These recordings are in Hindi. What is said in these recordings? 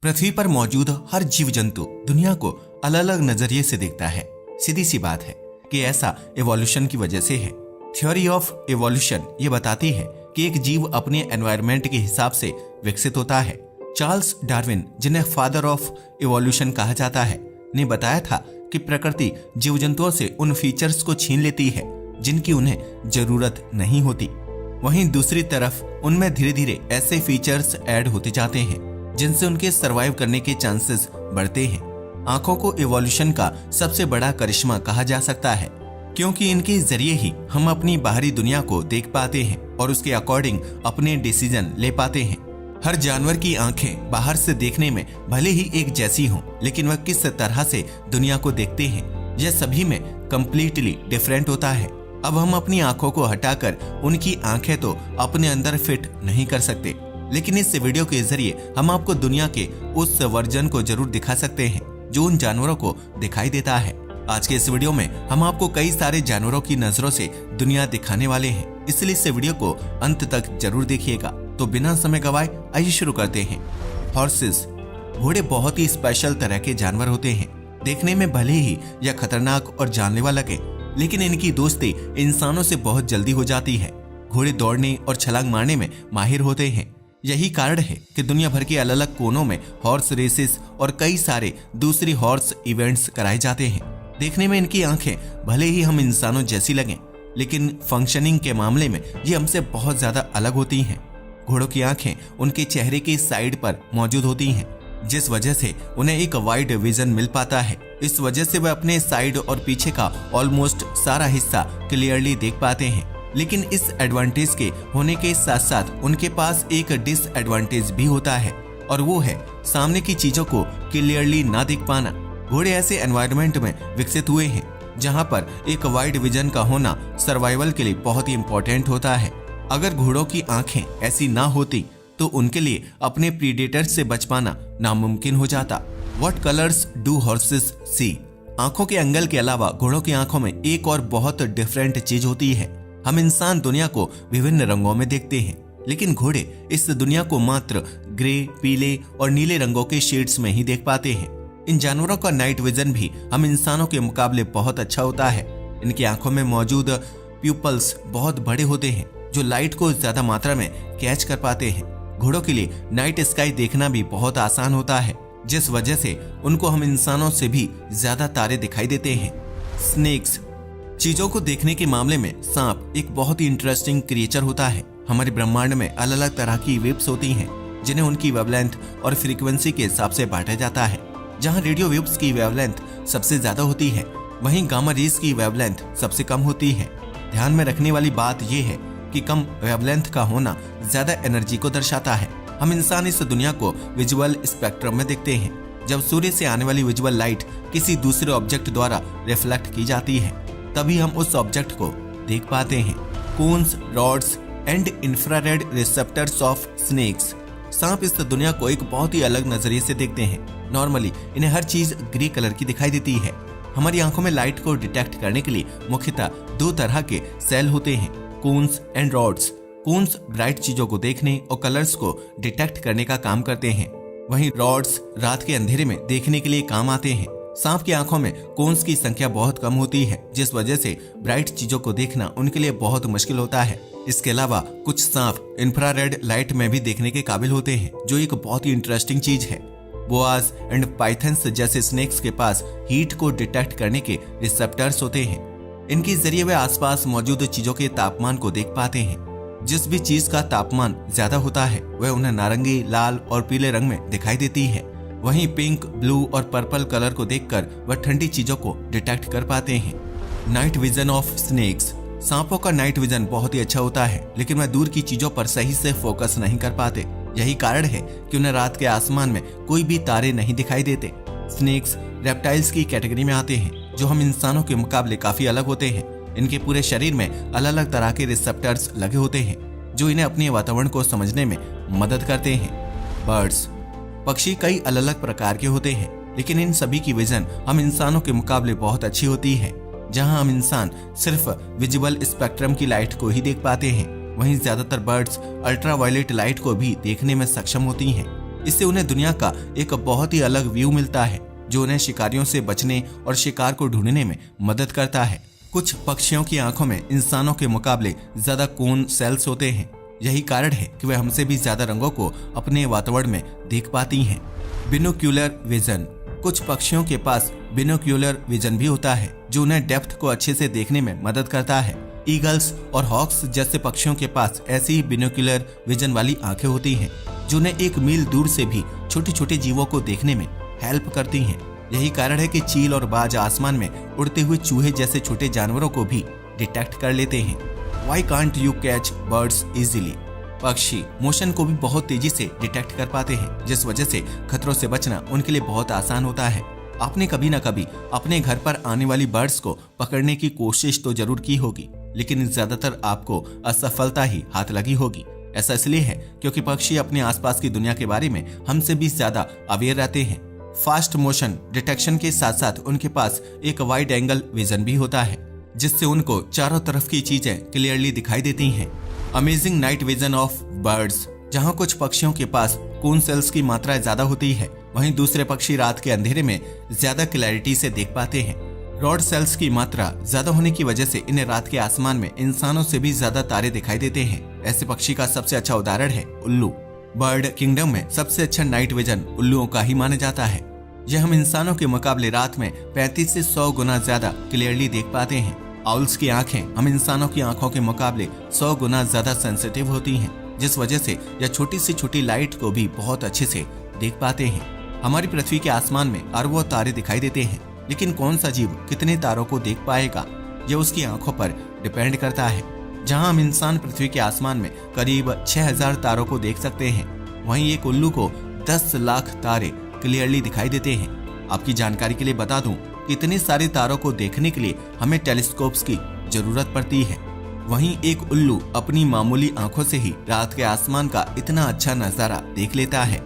पृथ्वी पर मौजूद हर जीव जंतु दुनिया को अलग अलग नजरिए से देखता है। सीधी सी बात है कि ऐसा इवोल्यूशन की वजह से है। थ्योरी ऑफ इवोल्यूशन ये बताती है कि एक जीव अपने एनवायरनमेंट के हिसाब से विकसित होता है। चार्ल्स डार्विन, जिन्हें फादर ऑफ इवोल्यूशन कहा जाता है, ने बताया था कि प्रकृति जीव जंतुओं से उन फीचर्स को छीन लेती है जिनकी उन्हें जरूरत नहीं होती। वहीं दूसरी तरफ उनमें धीरे धीरे ऐसे फीचर्स ऐड होते जाते हैं जिनसे उनके सरवाइव करने के चांसेस बढ़ते हैं। आंखों को इवोल्यूशन का सबसे बड़ा करिश्मा कहा जा सकता है, क्योंकि इनके जरिए ही हम अपनी बाहरी दुनिया को देख पाते हैं और उसके अकॉर्डिंग अपने डिसीजन ले पाते हैं। हर जानवर की आंखें बाहर से देखने में भले ही एक जैसी हों, लेकिन वह किस तरह से दुनिया को देखते हैं यह सभी में कंप्लीटली डिफरेंट होता है। अब हम अपनी आंखों को हटाकर उनकी आंखें तो अपने अंदर फिट नहीं कर सकते, लेकिन इस वीडियो के जरिए हम आपको दुनिया के उस वर्जन को जरूर दिखा सकते हैं जो उन जानवरों को दिखाई देता है। आज के इस वीडियो में हम आपको कई सारे जानवरों की नजरों से दुनिया दिखाने वाले हैं, इसलिए इस वीडियो को अंत तक जरूर देखिएगा। तो बिना समय गवाए आइए शुरू करते हैं। हॉर्सेस, घोड़े बहुत ही स्पेशल तरह के जानवर होते हैं। देखने में भले ही यह खतरनाक और जानलेवा लगे, लेकिन इनकी दोस्ती इंसानों से बहुत जल्दी हो जाती है। घोड़े दौड़ने और छलांग मारने में माहिर होते हैं। यही कारण है कि दुनिया भर के अलग अलग कोनों में हॉर्स रेसेस और कई सारे दूसरी हॉर्स इवेंट्स कराए जाते हैं। देखने में इनकी आंखें भले ही हम इंसानों जैसी लगें, लेकिन फंक्शनिंग के मामले में ये हमसे बहुत ज्यादा अलग होती हैं। घोड़ों की आंखें उनके चेहरे की साइड पर मौजूद होती हैं, जिस वजह से उन्हें एक वाइड विजन मिल पाता है। इस वजह से वे अपने साइड और पीछे का ऑलमोस्ट सारा हिस्सा क्लियरली देख पाते हैं। लेकिन इस एडवांटेज के होने के साथ साथ उनके पास एक डिसएडवांटेज भी होता है, और वो है सामने की चीजों को क्लियरली ना देख पाना। घोड़े ऐसे एनवायरनमेंट में विकसित हुए हैं जहां पर एक वाइड विजन का होना सर्वाइवल के लिए बहुत ही इंपॉर्टेंट होता है। अगर घोड़ों की आंखें ऐसी ना होती तो उनके लिए अपने प्रीडेटर्स से बच पाना नामुमकिन हो जाता। व्हाट कलर्स डू हॉर्सेस सी? आंखों के एंगल के अलावा घोड़ों की आंखों में एक और बहुत डिफरेंट चीज होती है। हम इंसान दुनिया को विभिन्न रंगों में देखते हैं, लेकिन घोड़े इस दुनिया को मात्र ग्रे, पीले और नीले रंगों के शेड्स में ही देख पाते हैं। इन जानवरों का नाइट विजन भी हम इंसानों के मुकाबले बहुत अच्छा होता है। इनकी आंखों में मौजूद प्यूपल्स बहुत बड़े होते हैं जो लाइट को ज्यादा मात्रा में कैच कर पाते हैं। घोड़ों के लिए नाइट स्काई देखना भी बहुत आसान होता है, जिस वजह से उनको हम इंसानों से भी ज्यादा तारे दिखाई देते हैं। स्नेक्स, चीजों को देखने के मामले में सांप एक बहुत ही इंटरेस्टिंग क्रिएचर होता है। हमारे ब्रह्मांड में अलग अलग तरह की वेव्स होती हैं, जिन्हें उनकी वेवलेंथ और फ्रीक्वेंसी के हिसाब से बांटा जाता है। जहां रेडियो वेव्स की वेवलेंथ सबसे ज्यादा होती है, वहीं गामा रेज की वेवलेंथ सबसे कम होती है। ध्यान में रखने वाली बात यह है कि कम वेवलेंथ का होना ज्यादा एनर्जी को दर्शाता है। हम इंसान इस दुनिया को विजुअल स्पेक्ट्रम में देखते हैं। जब सूर्य से आने वाली विजुअल लाइट किसी दूसरे ऑब्जेक्ट द्वारा रिफ्लेक्ट की जाती है, तभी हम उस ऑब्जेक्ट को देख पाते हैं। Cones, rods and infrared receptors of snakes, सांप इस दुनिया को एक बहुत ही अलग नजरिए से देखते हैं। नॉर्मली इन्हें हर चीज ग्रे कलर की दिखाई देती है। हमारी आंखों में लाइट को डिटेक्ट करने के लिए मुख्यतः दो तरह के सेल होते हैं, cones and rods. Cones bright चीजों को देखने और कलर्स को डिटेक्ट करने का काम करते हैं, वहीं रॉड्स रात के अंधेरे में देखने के लिए काम आते हैं। सांप की आंखों में कोन्स की संख्या बहुत कम होती है, जिस वजह से ब्राइट चीजों को देखना उनके लिए बहुत मुश्किल होता है। इसके अलावा कुछ सांप इंफ्रारेड लाइट में भी देखने के काबिल होते हैं, जो एक बहुत ही इंटरेस्टिंग चीज है। बोआज एंड पाइथन्स जैसे स्नेक्स के पास हीट को डिटेक्ट करने के रिसेप्टर्स होते हैं। इनके जरिए वे आसपास मौजूद चीजों के तापमान को देख पाते हैं। जिस भी चीज का तापमान ज्यादा होता है वह उन्हें नारंगी, लाल और पीले रंग में दिखाई देती है। वहीं पिंक, ब्लू और पर्पल कलर को देखकर वह ठंडी चीजों को डिटेक्ट कर पाते हैं। नाइट विजन ऑफ स्नेक्स, सांपों का नाइट विजन बहुत ही अच्छा होता है, लेकिन वह दूर की चीजों पर सही से फोकस नहीं कर पाते। यही कारण है कि उन्हें रात के आसमान में कोई भी तारे नहीं दिखाई देते। स्नेक्स रेप्टाइल्स की कैटेगरी में आते हैं, जो हम इंसानों के मुकाबले काफी अलग होते हैं। इनके पूरे शरीर में अलग अलग तरह के रिसेप्टर्स लगे होते हैं, जो इन्हें अपने वातावरण को समझने में मदद करते हैं। बर्ड्स, पक्षी कई अलग अलग प्रकार के होते हैं, लेकिन इन सभी की विजन हम इंसानों के मुकाबले बहुत अच्छी होती है। जहां हम इंसान सिर्फ विजुअल स्पेक्ट्रम की लाइट को ही देख पाते हैं, वहीं ज्यादातर बर्ड्स अल्ट्रावायलेट लाइट को भी देखने में सक्षम होती हैं। इससे उन्हें दुनिया का एक बहुत ही अलग व्यू मिलता है जो उन्हें शिकारियों से बचने और शिकार को ढूंढने में मदद करता है। कुछ पक्षियों की आंखों में इंसानों के मुकाबले ज्यादा कोन सेल्स होते हैं। यही कारण है कि वे हमसे भी ज्यादा रंगों को अपने वातावरण में देख पाती हैं। बिनोक्यूलर विजन। कुछ पक्षियों के पास बिनोक्यूलर विजन भी होता है जो उन्हें डेप्थ को अच्छे से देखने में मदद करता है। ईगल्स और हॉक्स जैसे पक्षियों के पास ऐसी ही बिनोक्यूलर विजन वाली आंखें होती हैं जो उन्हें 1 मील दूर से भी छोटे छोटे जीवों को देखने में हेल्प करती हैं। यही कारण है कि चील और बाज आसमान में उड़ते हुए चूहे जैसे छोटे जानवरों को भी डिटेक्ट कर लेते हैं। Why can't you catch birds easily? पक्षी मोशन को भी बहुत तेजी से डिटेक्ट कर पाते हैं, जिस वजह से खतरों से बचना उनके लिए बहुत आसान होता है। आपने कभी न कभी अपने घर पर आने वाली बर्ड्स को पकड़ने की कोशिश तो जरूर की होगी, लेकिन ज्यादातर आपको असफलता ही हाथ लगी होगी। ऐसा इसलिए है क्योंकि पक्षी अपने आसपास की दुनिया के बारे में हमसे भी ज्यादा अवेयर रहते हैं। फास्ट मोशन डिटेक्शन के साथ साथ उनके पास एक वाइड एंगल विजन भी होता है, जिससे उनको चारों तरफ की चीजें क्लियरली दिखाई देती हैं। Amazing night vision of birds. जहां कुछ पक्षियों के पास कोन सेल्स की मात्रा ज्यादा होती है, वहीं दूसरे पक्षी रात के अंधेरे में ज्यादा क्लैरिटी से देख पाते हैं। रॉड सेल्स की मात्रा ज्यादा होने की वजह से इन्हें रात के आसमान में इंसानों से भी ज्यादा तारे दिखाई देते हैं। ऐसे पक्षी का सबसे अच्छा उदाहरण है उल्लू। बर्ड किंगडम में सबसे अच्छा नाइट विजन उल्लुओं का ही माना जाता है। यह हम इंसानों के मुकाबले रात में 35 से 100 गुना ज्यादा क्लियरली देख पाते हैं। आउल्स की आंखें हम इंसानों की आंखों के मुकाबले 100 गुना ज्यादा सेंसिटिव होती हैं, जिस वजह से यह छोटी से छोटी लाइट को भी बहुत अच्छे से देख पाते हैं। हमारी पृथ्वी के आसमान में अरबों तारे दिखाई देते हैं, लेकिन कौन सा जीव कितने तारों को देख पाएगा यह उसकी आंखों पर डिपेंड करता है। जहां हम इंसान पृथ्वी के आसमान में करीब 6000 तारों को देख सकते हैं, वहीं एक उल्लू को 10 लाख तारे क्लियरली दिखाई देते हैं। आपकी जानकारी के लिए बता दूं कि इतने सारे तारों को देखने के लिए हमें टेलीस्कोप्स की जरूरत पड़ती है। वहीं एक उल्लू अपनी मामूली आंखों से ही रात के आसमान का इतना अच्छा नजारा देख लेता है।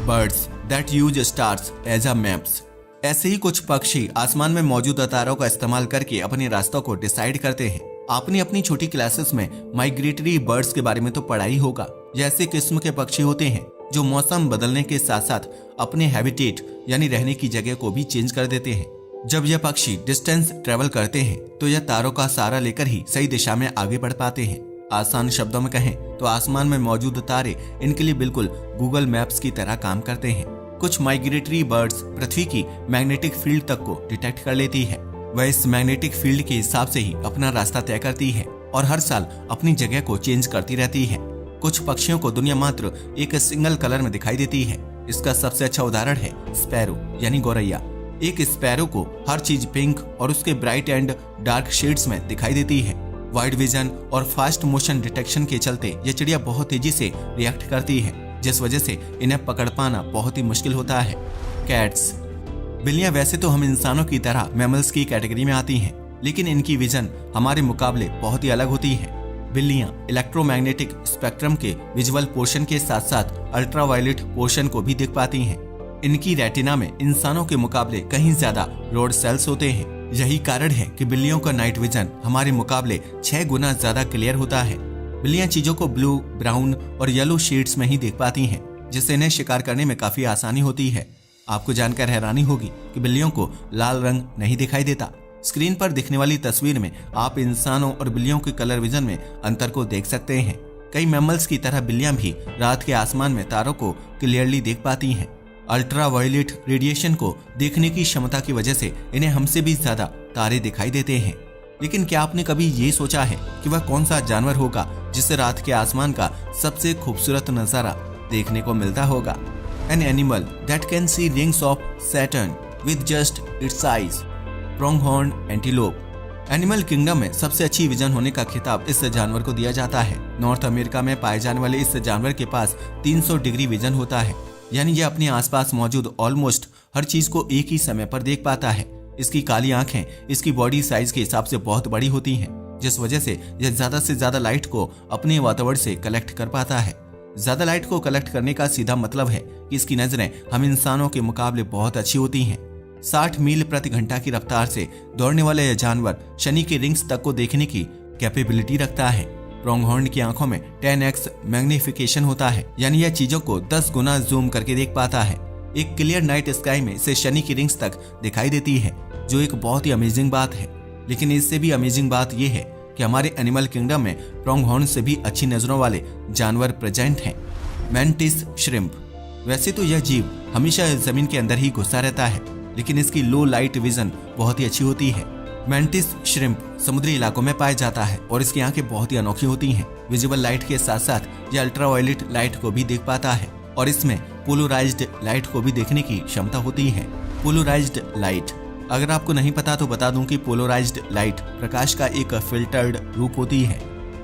Birds that use stars as a maps. ऐसे ही कुछ पक्षी आसमान में मौजूद तारों का इस्तेमाल करके अपने रास्तों को डिसाइड करते हैं। आपने अपनी छोटी क्लासेस में माइग्रेटरी बर्ड्स के बारे में तो पढ़ा ही होगा। ये ऐसे किस्म के पक्षी होते हैं जो मौसम बदलने के साथ साथ अपने हैबिटेट यानी रहने की जगह को भी चेंज कर देते हैं। जब यह पक्षी डिस्टेंस ट्रेवल करते हैं तो यह तारों का सहारा लेकर ही सही दिशा में आगे बढ़ पाते हैं। आसान शब्दों में कहें तो आसमान में मौजूद तारे इनके लिए बिल्कुल गूगल मैप्स की तरह काम करते हैं। कुछ माइग्रेटरी बर्ड्स पृथ्वी की मैग्नेटिक फील्ड तक को डिटेक्ट कर लेती है। वह इस मैग्नेटिक फील्ड के हिसाब से ही अपना रास्ता तय करती है और हर साल अपनी जगह को चेंज करती रहती है। कुछ पक्षियों को दुनिया मात्र एक सिंगल कलर में दिखाई देती है। इसका सबसे अच्छा उदाहरण है स्पैरो यानी गौरैया। एक स्पैरो को हर चीज पिंक और उसके ब्राइट एंड डार्क शेड्स में दिखाई देती है। वाइड विजन और फास्ट मोशन डिटेक्शन के चलते ये चिड़िया बहुत तेजी से रिएक्ट करती है, जिस वजह से इन्हें पकड़ पाना बहुत ही मुश्किल होता है। कैट्स। बिल्लियां वैसे तो हम इंसानों की तरह मैमल्स की कैटेगरी में आती हैं, लेकिन इनकी विजन हमारे मुकाबले बहुत ही अलग होती है। बिल्लियां इलेक्ट्रोमैग्नेटिक स्पेक्ट्रम के विजुअल पोर्शन के साथ साथ अल्ट्रावायलेट पोर्शन को भी देख पाती हैं। इनकी रेटिना में इंसानों के मुकाबले कहीं ज्यादा रोड सेल्स होते हैं। यही कारण है कि बिल्लियों का नाइट विजन हमारे मुकाबले 6 गुना ज्यादा क्लियर होता है। बिल्लियां चीजों को ब्लू, ब्राउन और येलो शेड्स में ही देख पाती हैं, जिससे इन्हें शिकार करने में काफी आसानी होती है। आपको जानकर हैरानी होगी कि बिल्लियों को लाल रंग नहीं दिखाई देता। स्क्रीन पर दिखने वाली तस्वीर में आप इंसानों और बिल्लियों के कलर विजन में अंतर को देख सकते हैं। कई मैमल्स की तरह बिल्लियां भी रात के आसमान में तारों को क्लियरली देख पाती हैं। अल्ट्रावायलेट रेडिएशन को देखने की क्षमता की वजह से इन्हें हमसे भी ज्यादा तारे दिखाई देते हैं। लेकिन क्या आपने कभी ये सोचा है कि वह कौन सा जानवर होगा जिसे रात के आसमान का सबसे खूबसूरत नजारा देखने को मिलता होगा? An animal that can see rings of Saturn with just its eyes. Pronghorn antelope. Animal kingdom में सबसे अच्छी विजन होने का खिताब इस जानवर को दिया जाता है। नॉर्थ अमेरिका में पाए जाने वाले इस जानवर के पास 300 डिग्री विजन होता है, यानी यह अपने आसपास मौजूद ऑलमोस्ट हर चीज को एक ही समय पर देख पाता है। इसकी काली आंखें इसकी बॉडी साइज के हिसाब से बहुत बड़ी होती हैं, जिस वजह से यह ज्यादा से ज्यादा लाइट को अपने वातावरण से कलेक्ट कर पाता है। ज्यादा लाइट को कलेक्ट करने का सीधा मतलब है कि इसकी नजरें हम इंसानों के मुकाबले बहुत अच्छी होती हैं। 60 मील प्रति घंटा की रफ्तार से दौड़ने वाला यह जानवर शनि के रिंग्स तक को देखने की कैपेबिलिटी रखता है। प्रोंगहॉर्न की आंखों में 10x मैग्निफिकेशन होता है, यानी यह चीजों को 10 गुना जूम करके देख पाता है। एक क्लियर नाइट स्काई में इसे शनि की रिंग्स तक दिखाई देती है, जो एक बहुत ही अमेजिंग बात है। लेकिन इससे भी अमेजिंग बात यह है कि हमारे एनिमल किंगडम में प्रोंगहॉर्न से भी अच्छी नजरों वाले जानवर प्रेजेंट हैं। Mantis shrimp. वैसे तो यह जीव हमेशा जमीन के अंदर ही घुसा रहता है, लेकिन इसकी लो लाइट विजन बहुत ही अच्छी होती है। मैंटिस श्रिम्प समुद्री इलाकों में पाया जाता है और इसकी आंखें बहुत ही अनोखी होती हैं। विजिबल लाइट के साथ साथ यह अल्ट्रावायलेट लाइट को भी देख पाता है और इसमें पोलराइज्ड लाइट को भी देखने की क्षमता होती है। पोलराइज्ड लाइट, अगर आपको नहीं पता तो बता दूं कि पोलराइज्ड लाइट प्रकाश का एक फिल्टर्ड रूप होती है।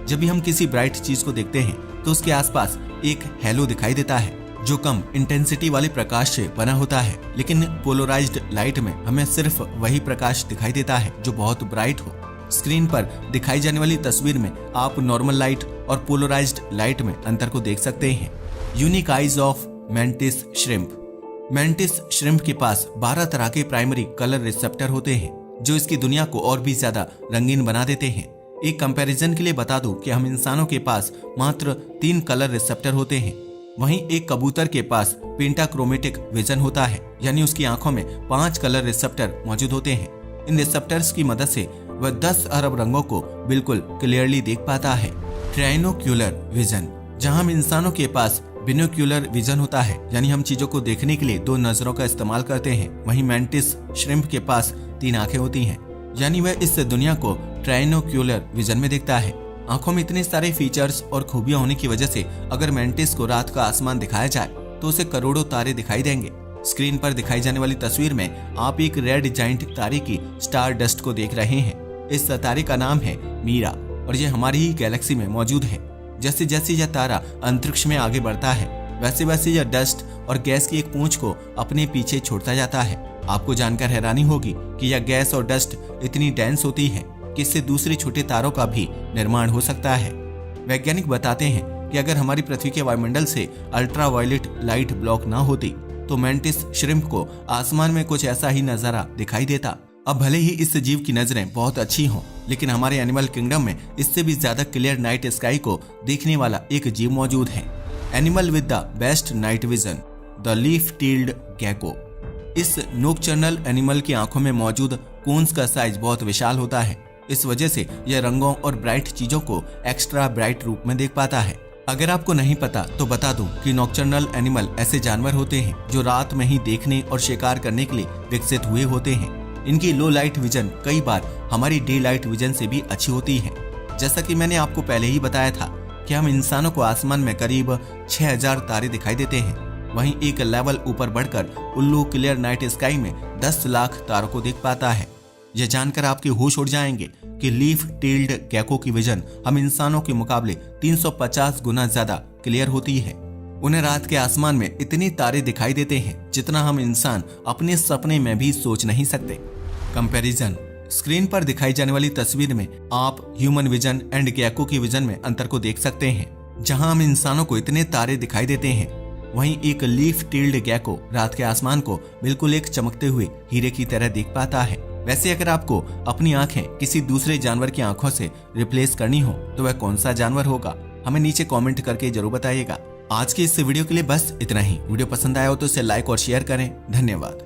जब भी हम किसी ब्राइट चीज को देखते हैं तो उसके आसपास एक हैलो दिखाई देता है, जो कम इंटेंसिटी वाले प्रकाश से बना होता है। लेकिन पोलराइज्ड लाइट में हमें सिर्फ वही प्रकाश दिखाई देता है जो बहुत ब्राइट हो। स्क्रीन पर दिखाई जाने वाली तस्वीर में आप नॉर्मल लाइट और पोलराइज्ड लाइट में अंतर को देख सकते हैं। Unique eyes of mantis shrimp. Mantis shrimp के पास 12 तरह के प्राइमरी कलर रिसेप्टर होते हैं, जो इसकी दुनिया को और भी ज्यादा रंगीन बना देते हैं। एक कंपैरिजन के लिए बता दूं कि हम इंसानों के पास मात्र 3 कलर रिसेप्टर होते हैं, वहीं एक कबूतर के पास पेंटाक्रोमेटिक विजन होता है, यानी उसकी आंखों में 5 कलर रिसेप्टर मौजूद होते हैं। इन रिसेप्टर्स की मदद से वह 10 अरब रंगों को बिल्कुल क्लियरली देख पाता है। ट्राइनोक्यूलर विजन। जहां हम इंसानों के पास बिनोक्यूलर विजन होता है, यानी हम चीजों को देखने के लिए 2 नजरों का इस्तेमाल करते हैं, वहीं मैंटिस श्रिम्प के पास 3 आंखें होती हैं, यानी वह इस दुनिया को ट्राइनोक्यूलर विजन में देखता है। आंखों में इतने सारे फीचर्स और खूबियां होने की वजह से अगर मैंटिस को रात का आसमान दिखाया जाए तो उसे करोड़ों तारे दिखाई देंगे। स्क्रीन पर दिखाई जाने वाली तस्वीर में आप एक रेड जाइंट तारे की स्टार डस्ट को देख रहे हैं। इस तारे का नाम है मीरा और यह हमारी ही गैलेक्सी में मौजूद है। जैसे जैसे यह तारा अंतरिक्ष में आगे बढ़ता है, वैसे वैसे यह डस्ट और गैस की एक पूंछ को अपने पीछे छोड़ता जाता है। आपको जानकर हैरानी होगी कि यह गैस और डस्ट इतनी डेंस होती है कि इससे दूसरे छोटे तारों का भी निर्माण हो सकता है। वैज्ञानिक बताते हैं कि अगर हमारी पृथ्वी के वायुमंडल से अल्ट्रावायलेट लाइट ब्लॉक ना होती तो मैंटिस श्रिम्प को आसमान में कुछ ऐसा ही नजारा दिखाई देता। अब भले ही इस जीव की नजरें बहुत अच्छी हों, लेकिन हमारे एनिमल किंगडम में इससे भी ज्यादा क्लियर नाइट स्काई को देखने वाला एक जीव मौजूद है। Animal with the best night vision, the leaf tailed gecko. इस नोक्टर्नल एनिमल की आंखों में मौजूद कोन्स का साइज बहुत विशाल होता है। इस वजह से यह रंगों और ब्राइट चीजों को एक्स्ट्रा ब्राइट रूप में देख पाता है। अगर आपको नहीं पता तो बता दूं कि नॉक्टर्नल एनिमल ऐसे जानवर होते हैं जो रात में ही देखने और शिकार करने के लिए विकसित हुए होते हैं। इनकी लो लाइट विजन कई बार हमारी डे लाइट विजन से भी अच्छी होती है। जैसा कि मैंने आपको पहले ही बताया था कि हम इंसानों को आसमान में करीब 6000 तारे दिखाई देते हैं, वहीं एक लेवल ऊपर बढ़कर उल्लू क्लियर नाइट स्काई में 10 लाख तारों को देख पाता है। यह जानकर आपके होश उड़ जाएंगे कि लीफ टेल्ड गेको की विजन हम इंसानों के मुकाबले 350 गुना ज्यादा क्लियर होती है। उन्हें रात के आसमान में इतने तारे दिखाई देते हैं जितना हम इंसान अपने सपने में भी सोच नहीं सकते। कंपैरिजन। स्क्रीन पर दिखाई जाने वाली तस्वीर में आप ह्यूमन विजन एंड गेको की विजन में अंतर को देख सकते हैं। जहां हम इंसानों को इतने तारे दिखाई देते हैं, वहीं एक लीफ टेल्ड गेको रात के आसमान को बिल्कुल एक चमकते हुए हीरे की तरह देख पाता है। वैसे अगर आपको अपनी आंखें किसी दूसरे जानवर की आंखों से रिप्लेस करनी हो तो वह कौन सा जानवर होगा, हमें नीचे कमेंट करके जरूर बताइएगा। आज के इस वीडियो के लिए बस इतना ही। वीडियो पसंद आया हो तो इसे लाइक और शेयर करें। धन्यवाद।